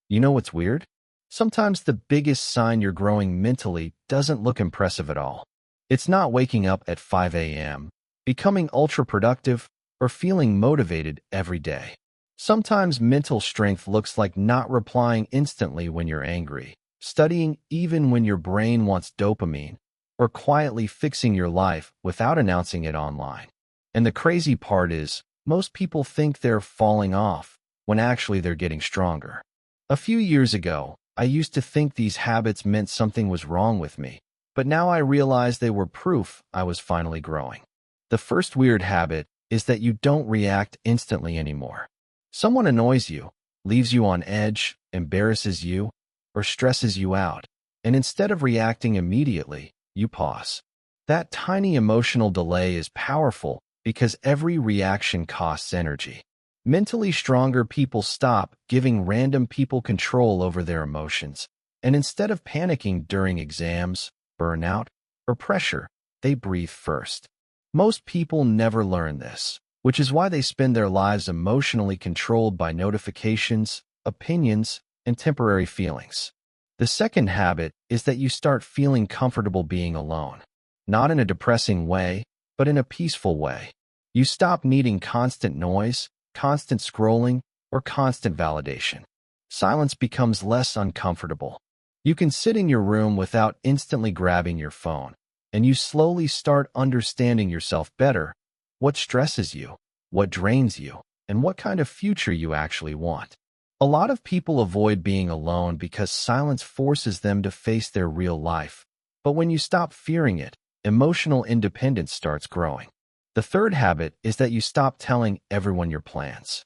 You know what's weird? Sometimes the biggest sign you're growing mentally doesn't look impressive at all. It's not waking up at 5 a.m., becoming ultra-productive, or feeling motivated every day. Sometimes mental strength looks like not replying instantly when you're angry, studying even when your brain wants dopamine, or quietly fixing your life without announcing it online. And the crazy part is, most people think they're falling off when actually they're getting stronger. A few years ago, I used to think these habits meant something was wrong with me, but now I realize they were proof I was finally growing. The first weird habit is that you don't react instantly anymore. Someone annoys you, leaves you on edge, embarrasses you, or stresses you out, and instead of reacting immediately, you pause. That tiny emotional delay is powerful because every reaction costs energy. Mentally stronger people stop giving random people control over their emotions, and instead of panicking during exams, burnout, or pressure, they breathe first. Most people never learn this, which is why they spend their lives emotionally controlled by notifications, opinions, and temporary feelings. The second habit is that you start feeling comfortable being alone, not in a depressing way, but in a peaceful way. You stop needing constant noise, constant scrolling, or constant validation. Silence becomes less uncomfortable. You can sit in your room without instantly grabbing your phone, and you slowly start understanding yourself better, what stresses you, what drains you, and what kind of future you actually want. A lot of people avoid being alone because silence forces them to face their real life. But when you stop fearing it, emotional independence starts growing. The third habit is that you stop telling everyone your plans.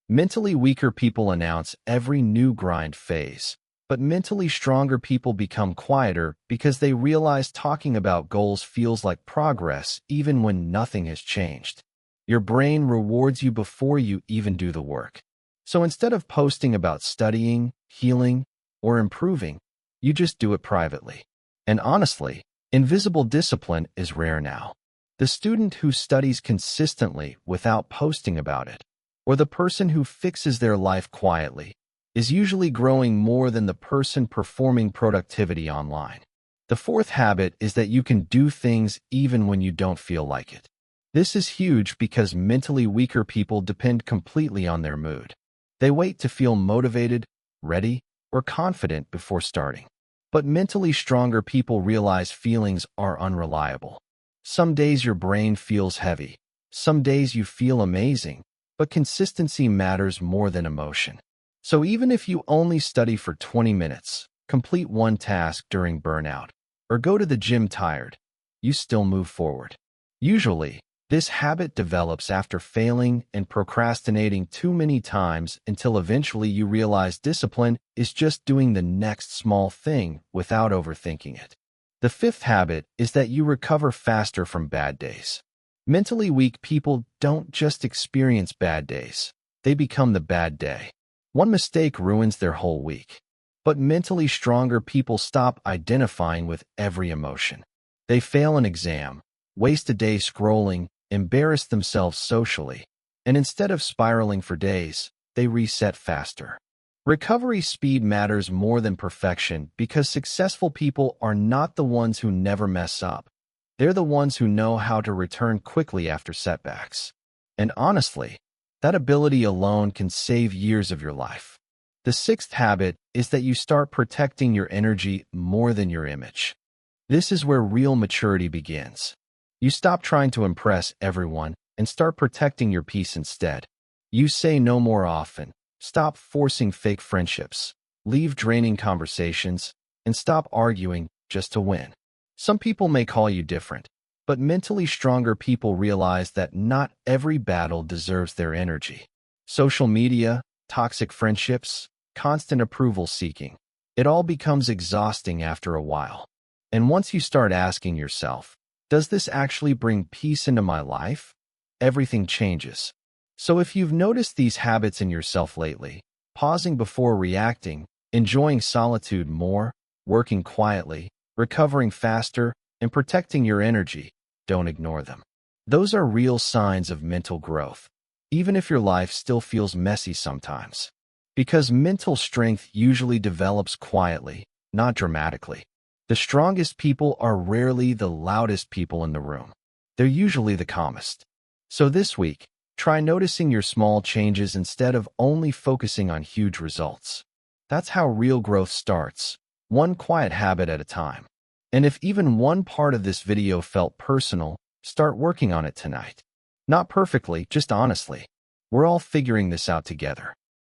Mentally weaker people announce every new grind phase, but mentally stronger people become quieter because they realize talking about goals feels like progress even when nothing has changed. Your brain rewards you before you even do the work. So instead of posting about studying, healing, or improving, you just do it privately. And honestly, invisible discipline is rare now. The student who studies consistently without posting about it, or the person who fixes their life quietly, is usually growing more than the person performing productivity online. The fourth habit is that you can do things even when you don't feel like it. This is huge because mentally weaker people depend completely on their mood. They wait to feel motivated, ready, or confident before starting. But mentally stronger people realize feelings are unreliable. Some days your brain feels heavy. Some days you feel amazing, but consistency matters more than emotion. So even if you only study for 20 minutes, complete one task during burnout, or go to the gym tired, you still move forward. Usually, this habit develops after failing and procrastinating too many times until eventually you realize discipline is just doing the next small thing without overthinking it. The fifth habit is that you recover faster from bad days. Mentally weak people don't just experience bad days, they become the bad day. One mistake ruins their whole week. But mentally stronger people stop identifying with every emotion. They fail an exam, waste a day scrolling, embarrass themselves socially, and instead of spiraling for days, they reset faster. Recovery speed matters more than perfection because successful people are not the ones who never mess up. They're the ones who know how to return quickly after setbacks. And honestly, that ability alone can save years of your life. The sixth habit is that you start protecting your energy more than your image. This is where real maturity begins. You stop trying to impress everyone and start protecting your peace instead. You say no more often. Stop forcing fake friendships, leave draining conversations, and stop arguing just to win. Some people may call you different, but mentally stronger people realize that not every battle deserves their energy. Social media, toxic friendships, constant approval seeking, it all becomes exhausting after a while. And once you start asking yourself, does this actually bring peace into my life? Everything changes. So if you've noticed these habits in yourself lately, pausing before reacting, enjoying solitude more, working quietly, recovering faster, and protecting your energy, don't ignore them. Those are real signs of mental growth, even if your life still feels messy sometimes. Because mental strength usually develops quietly, not dramatically. The strongest people are rarely the loudest people in the room. They're usually the calmest. So this week, try noticing your small changes instead of only focusing on huge results. That's how real growth starts, one quiet habit at a time. And if even one part of this video felt personal, start working on it tonight. Not perfectly, just honestly. We're all figuring this out together.